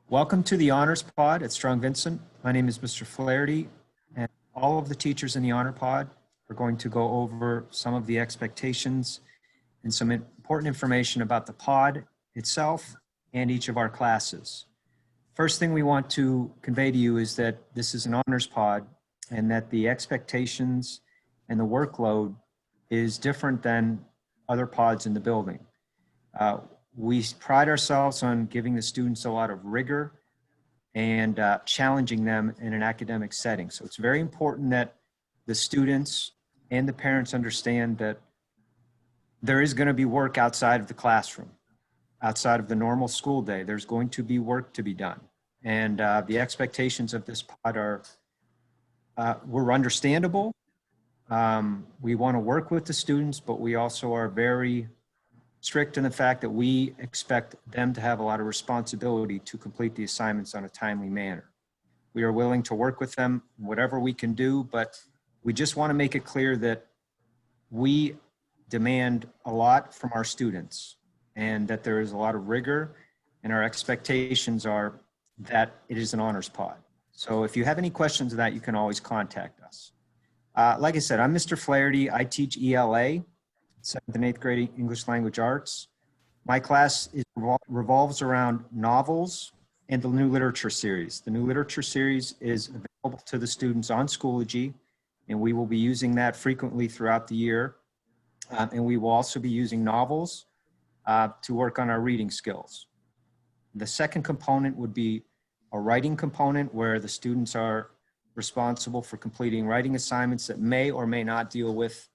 Welcome to the Honors Pod at Strong Vincent. My name is Mr. Flaherty, and all of the teachers in the Honor Pod are going to go over some of the expectations and some important information about the pod itself and each of our classes. First thing we want to convey to you is that this is an Honors Pod and that the expectations and the workload is different than other pods in the building. We pride ourselves on giving the students a lot of rigor and challenging them in an academic setting. So it's very important that the students and the parents understand that there is going to be work outside of the classroom, outside of the normal school day. There's going to be work to be done. And the expectations of this pod we're understandable. We want to work with the students, but we also are very strict in the fact that we expect them to have a lot of responsibility to complete the assignments on a timely manner. We are willing to work with them, whatever we can do, but we just want to make it clear that we demand a lot from our students and that there is a lot of rigor, and our expectations are that it is an honors pod. So if you have any questions of that, you can always contact us. Like I said, I'm Mr. Flaherty. I teach ELA, 7th and 8th grade English Language Arts. My class revolves around novels and the New Literature Series. The New Literature Series is available to the students on Schoology, and we will be using that frequently throughout the year. And we will also be using novels to work on our reading skills. The second component would be a writing component where the students are responsible for completing writing assignments that may or may not deal with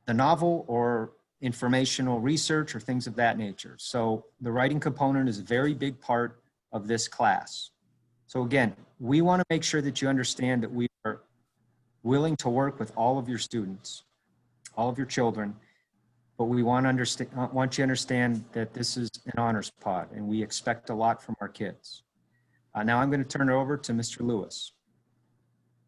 the novel or informational research or things of that nature. So the writing component is a very big part of this class. So again, we want to make sure that you understand that we are willing to work with all of your students, all of your children, but we want you to understand that this is an honors pod and we expect a lot from our kids. Now I'm going to turn it over to Mr. Lewis.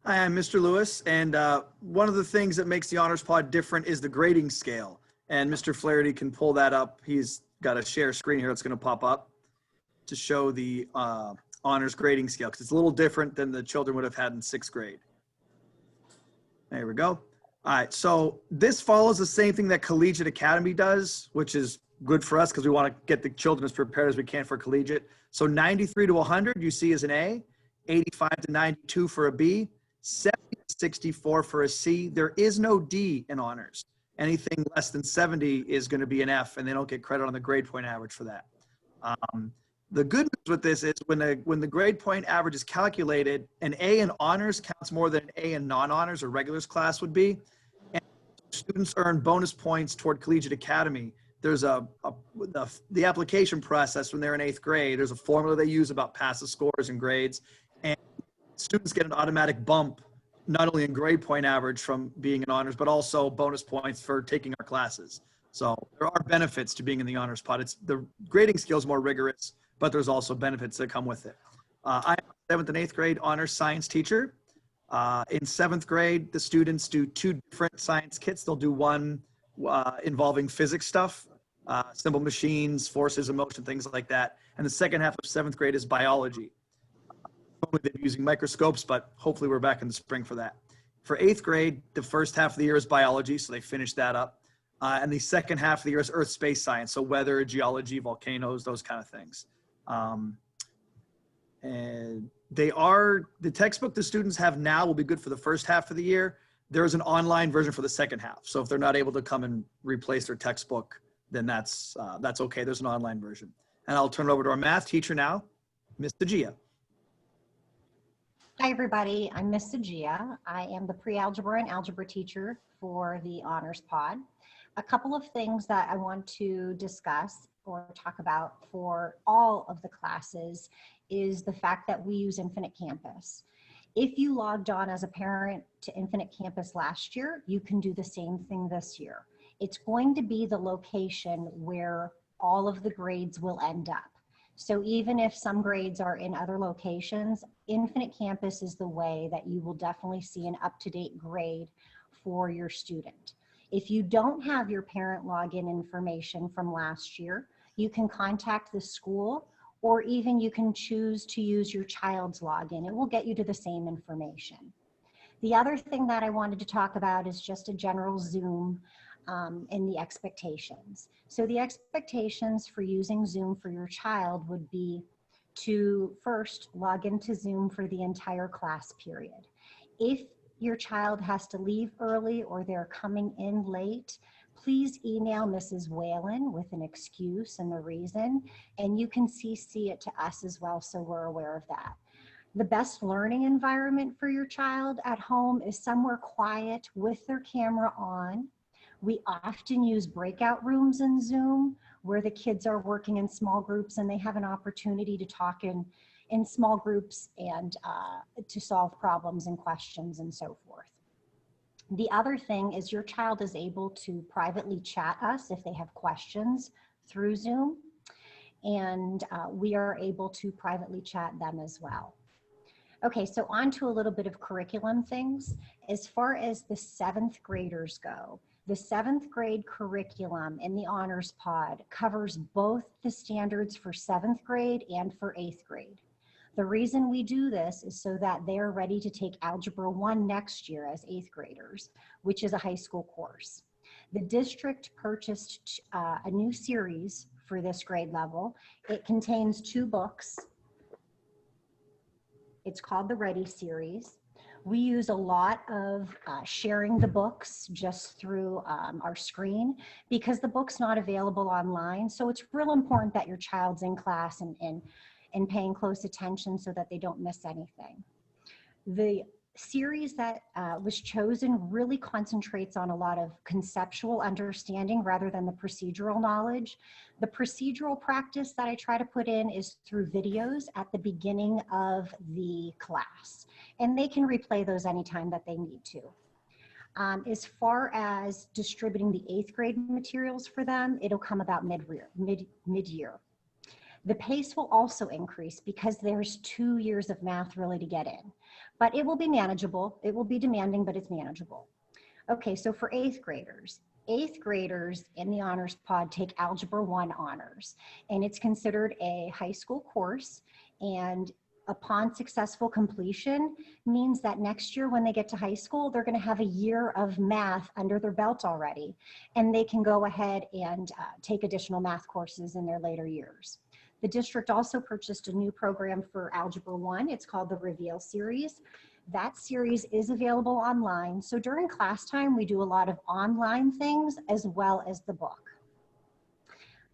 Hi, I'm Mr. Lewis, and one of the things that makes the Honors Pod different is the grading scale. And Mr. Flaherty can pull that up. He's got a share screen here that's going to pop up to show the honors grading scale, because it's a little different than the children would have had in 6th grade. There we go. All right, so this follows the same thing that Collegiate Academy does, which is good for us because we want to get the children as prepared as we can for collegiate. So 93 to 100 you see as an A, 85 to 92 for a B, 70 to 64 for a C. There is no D in honors. Anything less than 70 is going to be an F, and they don't get credit on the grade point average for that. The good news with this is when the grade point average is calculated, an A in honors counts more than an A in non-honors or regulars class would be. And students earn bonus points toward Collegiate Academy. There's the application process when they're in 8th grade. There's a formula they use about passive scores and grades. And students get an automatic bump, not only in grade point average from being in honors, but also bonus points for taking our classes. So there are benefits to being in the honors pod. The grading scale is more rigorous, but there's also benefits that come with it. I'm a 7th and 8th grade honors science teacher. In 7th grade, the students do 2 different science kits. They'll do one involving physics stuff, simple machines, forces of motion, things like that. And the second half of 7th grade is biology. They'll be using microscopes, but hopefully we're back in the spring for that. For 8th grade, the first half of the year is biology, so they finish that up. And the second half of the year is earth space science, so weather, geology, volcanoes, those kind of things. And the textbook the students have now will be good for the first half of the year. There is an online version for the second half. So if they're not able to come and replace their textbook, then that's okay. There's an online version. And I'll turn it over to our math teacher now, Ms. Sagia. Hi, everybody. I'm Miss Sagia. I am the pre-algebra and algebra teacher for the Honors Pod. A couple of things that I want to discuss or talk about for all of the classes is the fact that we use Infinite Campus. If you logged on as a parent to Infinite Campus last year, you can do the same thing this year. It's going to be the location where all of the grades will end up. So even if some grades are in other locations, Infinite Campus is the way that you will definitely see an up-to-date grade for your student. If you don't have your parent login information from last year, you can contact the school or even you can choose to use your child's login. It will get you to the same information. The other thing that I wanted to talk about is just a general Zoom and the expectations. So the expectations for using Zoom for your child would be to first log into Zoom for the entire class period. If your child has to leave early or they're coming in late, please email Mrs. Whalen with an excuse and the reason, and you can CC it to us as well so we're aware of that. The best learning environment for your child at home is somewhere quiet with their camera on. We often use breakout rooms in Zoom where the kids are working in small groups and they have an opportunity to talk in small groups and to solve problems and questions and so forth. The other thing is your child is able to privately chat us if they have questions through Zoom, and we are able to privately chat them as well. Okay, so on to a little bit of curriculum things. As far as the 7th graders go, the 7th grade curriculum in the Honors Pod covers both the standards for 7th grade and for 8th grade. The reason we do this is so that they're ready to take Algebra 1 next year as 8th graders, which is a high school course. The district purchased a new series for this grade level. It contains 2 books. It's called the Ready series. We use a lot of sharing the books just through our screen because the book's not available online. So it's real important that your child's in class and paying close attention so that they don't miss anything. The series that was chosen really concentrates on a lot of conceptual understanding rather than the procedural knowledge. The procedural practice that I try to put in is through videos at the beginning of the class, and they can replay those anytime that they need to. As far as distributing the 8th grade materials for them, it'll come about mid-year. The pace will also increase because there's 2 years of math really to get in, but it will be manageable. It will be demanding, but it's manageable. Okay, so for 8th graders in the Honors Pod take Algebra 1 Honors, and it's considered a high school course, and upon successful completion means that next year when they get to high school, they're gonna have a year of math under their belt already, and they can go ahead and take additional math courses in their later years. The district also purchased a new program for Algebra 1. It's called the Reveal series. That series is available online. So during class time, we do a lot of online things as well as the book.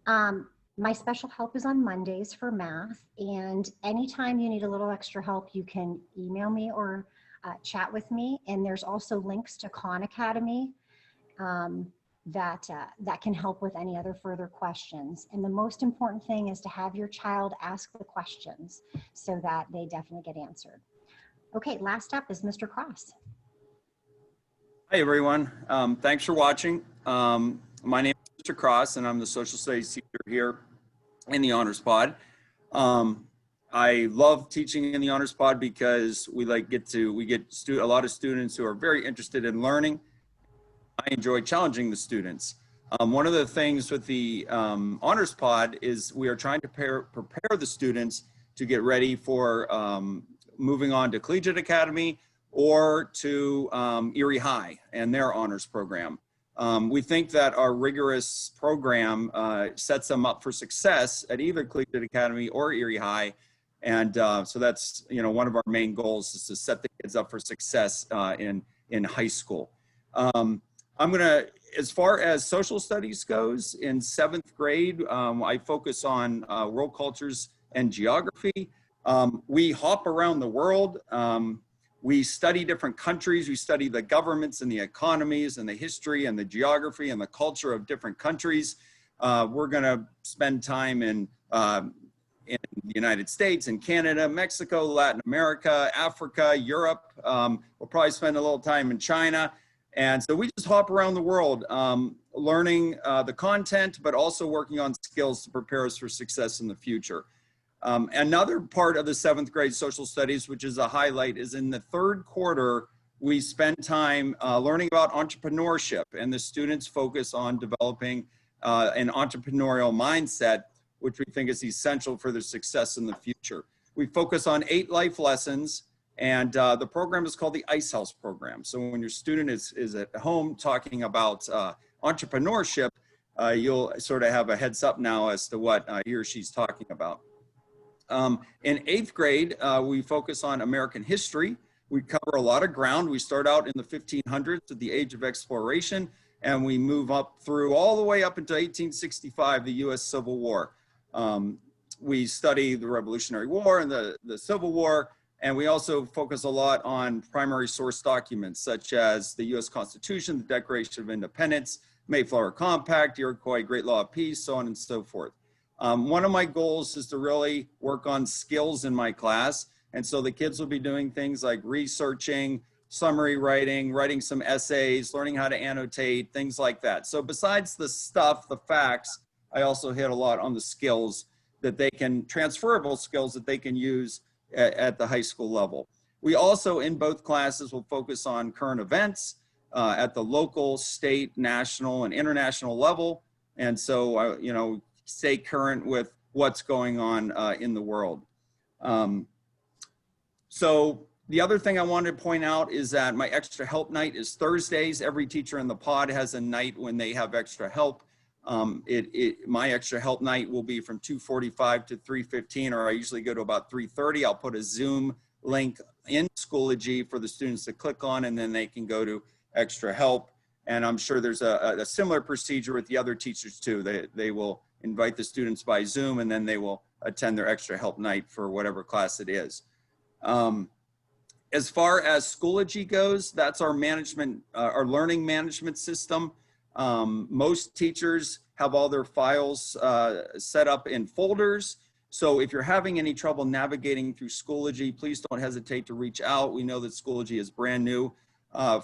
My special help is on Mondays for math. And anytime you need a little extra help, you can email me or chat with me. And there's also links to Khan Academy that can help with any other further questions. And the most important thing is to have your child ask the questions so that they definitely get answered. Okay, last up is Mr. Cross. Hi, everyone. Thanks for watching. My name is Mr. Cross, and I'm the social studies teacher here in the Honors Pod. I love teaching in the Honors Pod because we get a lot of students who are very interested in learning. I enjoy challenging the students. One of the things with the Honors Pod is we are trying to prepare the students to get ready for moving on to Collegiate Academy or to Erie High and their honors program. We think that our rigorous program sets them up for success at either Collegiate Academy or Erie High. And so that's, one of our main goals is to set the kids up for success in high school. As far as social studies goes, in 7th grade, I focus on world cultures and geography. We hop around the world. We study different countries. We study the governments and the economies and the history and the geography and the culture of different countries. We're going to spend time in the United States and Canada, Mexico, Latin America, Africa, Europe. We'll probably spend a little time in China. And so we just hop around the world, learning the content, but also working on skills to prepare us for success in the future. Another part of the 7th grade social studies, which is a highlight, is in the 3rd quarter, we spend time learning about entrepreneurship, and the students focus on developing an entrepreneurial mindset which we think is essential for their success in the future. We focus on 8 life lessons, and the program is called the Ice House program. So when your student is at home talking about entrepreneurship, you'll sort of have a heads up now as to what he or she's talking about. In 8th grade, we focus on American history. We cover a lot of ground. We start out in the 1500s at the age of exploration, and we move up through all the way up until 1865, the US Civil War. We study the Revolutionary War and the Civil War, and we also focus a lot on primary source documents such as the US Constitution, the Declaration of Independence, Mayflower Compact, the Iroquois Great Law of Peace, so on and so forth. One of my goals is to really work on skills in my class. And so the kids will be doing things like researching, summary writing, writing some essays, learning how to annotate, things like that. So besides the stuff, the facts, I also hit a lot on the skills that they can, transferable skills that they can use at the high school level. We also, in both classes, will focus on current events at the local, state, national, and international level. And so, you know, stay current with what's going on in the world. So the other thing I wanted to point out is that my extra help night is Thursdays. Every teacher in the pod has a night when they have extra help. My extra help night will be from 2:45 to 3:15, or I usually go to about 3:30. I'll put a Zoom link in Schoology for the students to click on, and then they can go to extra help. And I'm sure there's a similar procedure with the other teachers too. They will invite the students by Zoom, and then they will attend their extra help night for whatever class it is. As far as Schoology goes, that's our management, our learning management system. Most teachers have all their files set up in folders. So if you're having any trouble navigating through Schoology, please don't hesitate to reach out. We know that Schoology is brand new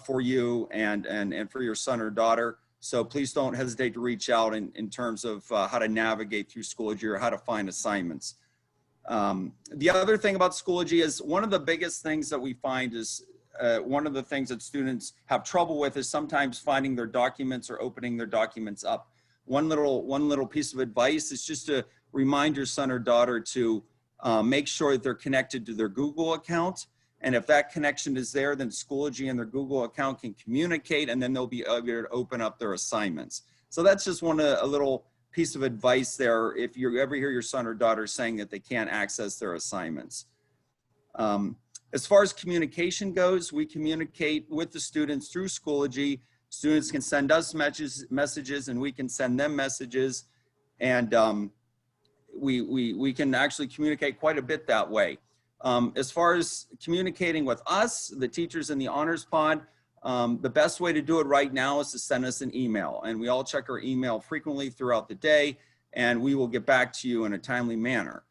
for you and for your son or daughter. So please don't hesitate to reach out in terms of how to navigate through Schoology or how to find assignments. The other thing about Schoology is one of the biggest things that we find is one of the things that students have trouble with is sometimes finding their documents or opening their documents up. One little piece of advice is just to remind your son or daughter to make sure that they're connected to their Google account. And if that connection is there, then Schoology and their Google account can communicate, and then they'll be able to open up their assignments. So that's just a little piece of advice there if you ever hear your son or daughter saying that they can't access their assignments. As far as communication goes, we communicate with the students through Schoology. Students can send us messages and we can send them messages. And we can actually communicate quite a bit that way. As far as communicating with us, the teachers in the Honors Pod, the best way to do it right now is to send us an email. And we all check our email frequently throughout the day, and we will get back to you in a timely manner.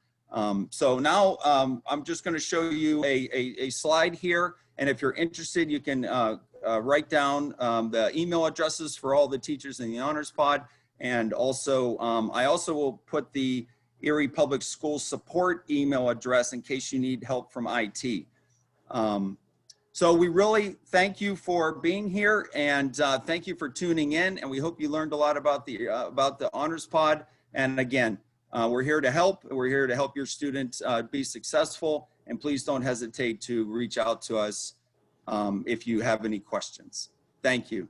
So now I'm just going to show you a slide here. And if you're interested, you can write down the email addresses for all the teachers in the Honors Pod. And also, I also will put the Erie Public Schools support email address in case you need help from IT. So we really thank you for being here, and thank you for tuning in. And we hope you learned a lot about the Honors Pod. And again, we're here to help. We're here to help your students be successful. And please don't hesitate to reach out to us if you have any questions. Thank you.